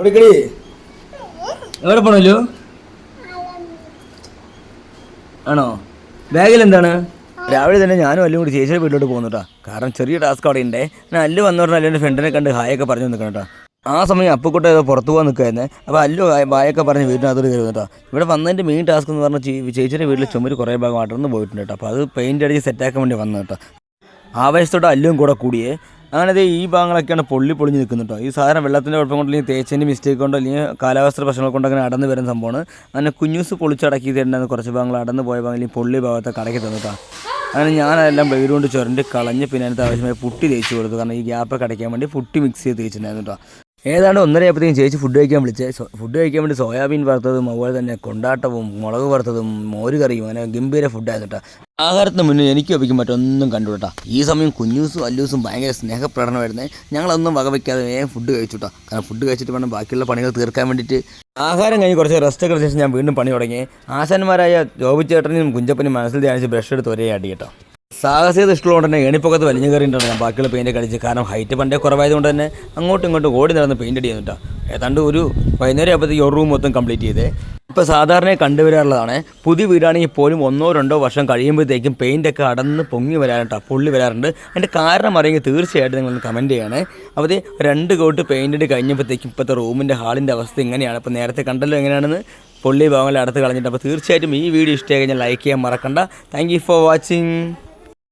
എവിടേക്കടി എവിടെ പോണല്ലോ ആണോ ബാഗിൽ എന്താണ് രാവിലെ തന്നെ ഞാനും അല്ലും കൂടി ചേച്ചിയുടെ വീട്ടിലോട്ട് പോകുന്നു കേട്ടോ. കാരണം ചെറിയ ടാസ്ക് അവിടെ ഉണ്ടേ. ഞാൻ അല്ലു വന്നു പറഞ്ഞാൽ അല്ലുൻ്റെ ഫ്രണ്ടിനെ കണ്ട് ഹായൊക്കെ പറഞ്ഞു നിൽക്കണം കേട്ടോ. ആ സമയം അപ്പുക്കുട്ട ഏതോ പുറത്തു പോകാൻ നിൽക്കുകയായിരുന്നേ. അപ്പോൾ അല്ലു ബായൊക്കെ പറഞ്ഞ് വീട്ടിനകത്തോട് കയറി കേട്ടോ. ഇവിടെ വന്നതിൻ്റെ മെയിൻ ടാസ്ക് എന്ന് പറഞ്ഞാൽ ചേച്ചിയുടെ വീട്ടിൽ ചുമര് കുറേ ഭാഗം അടർന്ന് പോയിട്ടുണ്ട് കേട്ടോ. അപ്പോൾ അത് പെയിൻ്റ് അടിച്ച് സെറ്റാക്കാൻ വേണ്ടി വന്നു കേട്ടോ. ആവേശത്തോടെ അല്ലും കൂടെ കൂടിയേ. അങ്ങനെ ഈ ഭാഗങ്ങളൊക്കെയാണ് പൊളിഞ്ഞ് നിൽക്കുന്നുണ്ടോ. ഈ സാധനം വെള്ളത്തിൻ്റെ കുഴപ്പം കൊണ്ട് അല്ലെങ്കിൽ തേച്ചതിൻ്റെ മിസ്റ്റേക്ക് കൊണ്ടോ അല്ലെങ്കിൽ കാലാവസ്ഥ പ്രശ്നങ്ങൾ കൊണ്ട് അങ്ങനെ അടന്ന് വരുന്ന സംഭവമാണ്. അങ്ങനെ കുഞ്ഞൂസ് പൊളിച്ചടക്കി തരുന്ന കുറച്ച് ഭാഗങ്ങൾ അടന്ന് പോയ ഭാഗം അല്ലെങ്കിൽ പൊള്ളി ഭാഗത്തൊക്കെ അടക്കി തന്നിട്ടാണ്. അങ്ങനെ ഞാനെല്ലാം ബ്ലേഡ് കൊണ്ട് ചുരണ്ടി കളഞ്ഞ് പിന്നെ അതിനകത്ത് ആവശ്യമായ പുട്ടി തേച്ച് കൊടുത്തു. കാരണം ഈ ഗ്യാപ്പൊക്കെ അടയ്ക്കാൻ വേണ്ടി പുട്ടി മിക്സ് ചെയ്ത് തേച്ചിട്ടുണ്ടായിരുന്നു കേട്ടോ. ഏതാണ്ട് 1:30 ചേച്ചി ഫുഡ് കഴിക്കാൻ ഫുഡ് കഴിക്കാൻ വേണ്ടി സോയാബീൻ വറുത്തതും അതുപോലെ തന്നെ കൊണ്ടാട്ടവും മുളക് വറുത്തതും മോര് കറിയും അങ്ങനെ ഗംഭീര ഫുഡായിരുന്നു കേട്ടോ. ആഹാരത്തിന് മുന്നിൽ എനിക്ക് ഒപ്പിക്കാൻ പറ്റൊന്നും കണ്ടുവിട്ടാ. ഈ സമയം കുഞ്ഞൂസും അല്ലൂസും ഭയങ്കര സ്നേഹപ്രകടനമായിരുന്നേ. ഞങ്ങളൊന്നും വകവയ്ക്കാതെ വേഗം ഫുഡ് കഴിച്ചു കേട്ടോ. കാരണം ഫുഡ് കഴിച്ചിട്ട് വേണം ബാക്കിയുള്ള പണികൾ തീർക്കാൻ വേണ്ടിയിട്ട്. ആഹാരം കഴിഞ്ഞ് കുറച്ച് റെസ്റ്റൊക്കെ ശേഷം ഞാൻ വീണ്ടും പണി തുടങ്ങി. ആശാന്മാരായ ജോബി ചേട്ടനും കുഞ്ചപ്പനും മനസ്സിൽ ധ്യാനിച്ച് ബ്രഷ് എടുത്ത് ഒരേ അടി കേട്ടോ. സാഹസികത ഇഷ്ടമുള്ളത് തന്നെ ഏണിപ്പൊക്കത്ത് വലിഞ്ഞു കയറിയിട്ടാണ് ഞാൻ ബാക്കിയുള്ള പെയിൻ്റ് കളിച്ച്. കാരണം ഹൈറ്റ് പണ്ടേ കുറവായതുകൊണ്ട് തന്നെ അങ്ങോട്ടും ഇങ്ങോട്ടും ഓടി നടന്ന് പെയിൻ്റ് അടിയുന്നു കേട്ടോ. ഏതാണ്ട് ഒരു വൈകുന്നേരം ആകുമ്പോഴത്തേക്ക് ഒരു റൂം മൊത്തം കംപ്ലീറ്റ് ചെയ്തേ. ഇപ്പോൾ സാധാരണ കണ്ടുവരാറുള്ളതാണ്. പുതിയ വീടാണെങ്കിൽ പോലും 1-2 വർഷം കഴിയുമ്പോഴത്തേക്കും പെയിൻ്റൊക്കെ അടന്ന് പൊങ്ങി വരാറുണ്ട്, പൊള്ളി വരാറുണ്ട്. അതിൻ്റെ കാരണം അറിയെങ്കിൽ തീർച്ചയായിട്ടും നിങ്ങൾ കമൻറ്റ് ചെയ്യണേ. അപ്പോൾ 2 കോട്ട് പെയിൻ്റ് അടി കഴിഞ്ഞപ്പോഴത്തേക്കും ഇപ്പോഴത്തെ റൂമിൻ്റെ ഹാളിൻ്റെ അവസ്ഥ ഇങ്ങനെയാണ്. അപ്പോൾ നേരത്തെ കണ്ടല്ലോ എങ്ങനെയാണെന്ന്. പൊള്ളി ഭാഗങ്ങളിൽ അടുത്ത് കളഞ്ഞിട്ട്. അപ്പോൾ തീർച്ചയായിട്ടും ഈ വീഡിയോ ഇഷ്ടമായി കഴിഞ്ഞാൽ ലൈക്ക് ചെയ്യാൻ മറക്കണ്ട. Thank you for watching.